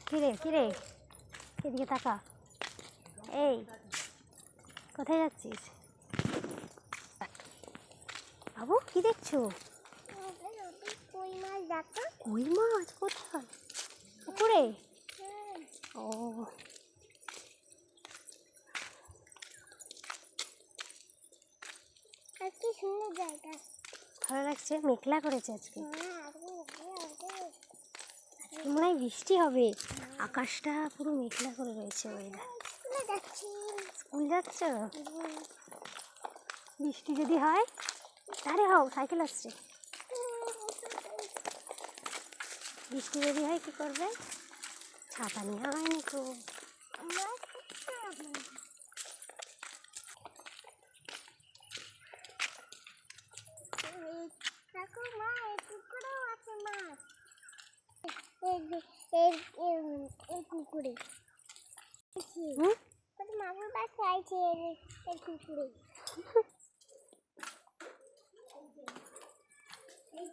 কিরে কিরে, এদিকে তাকা। এই কোথায় যাচ্ছিস বাবু? কি দেখছো? কই মাছ দেখো। কই মাছ? কোথায়? পুকুরে? ও, আর কি সুন্দর জায়গা। ভালো লাগছে। মেঘলা করেছে আজকে, মনে হয় বৃষ্টি হবে। আকাশটা পুরো মেঘলা করে রয়েছে। ওয়েদার। স্কুল যাচ্ছ? বৃষ্টি যদি হয়, আরে হও, সাইকেল আসছে। বৃষ্টি যদি হয় কি করবে? ছাতা নিয়ে হয়নি খুব। দেখো মা, এই পুকুরেও আছে মাছ। এই পুকুরে মামার বাসা আছে। এই পুকুরে এই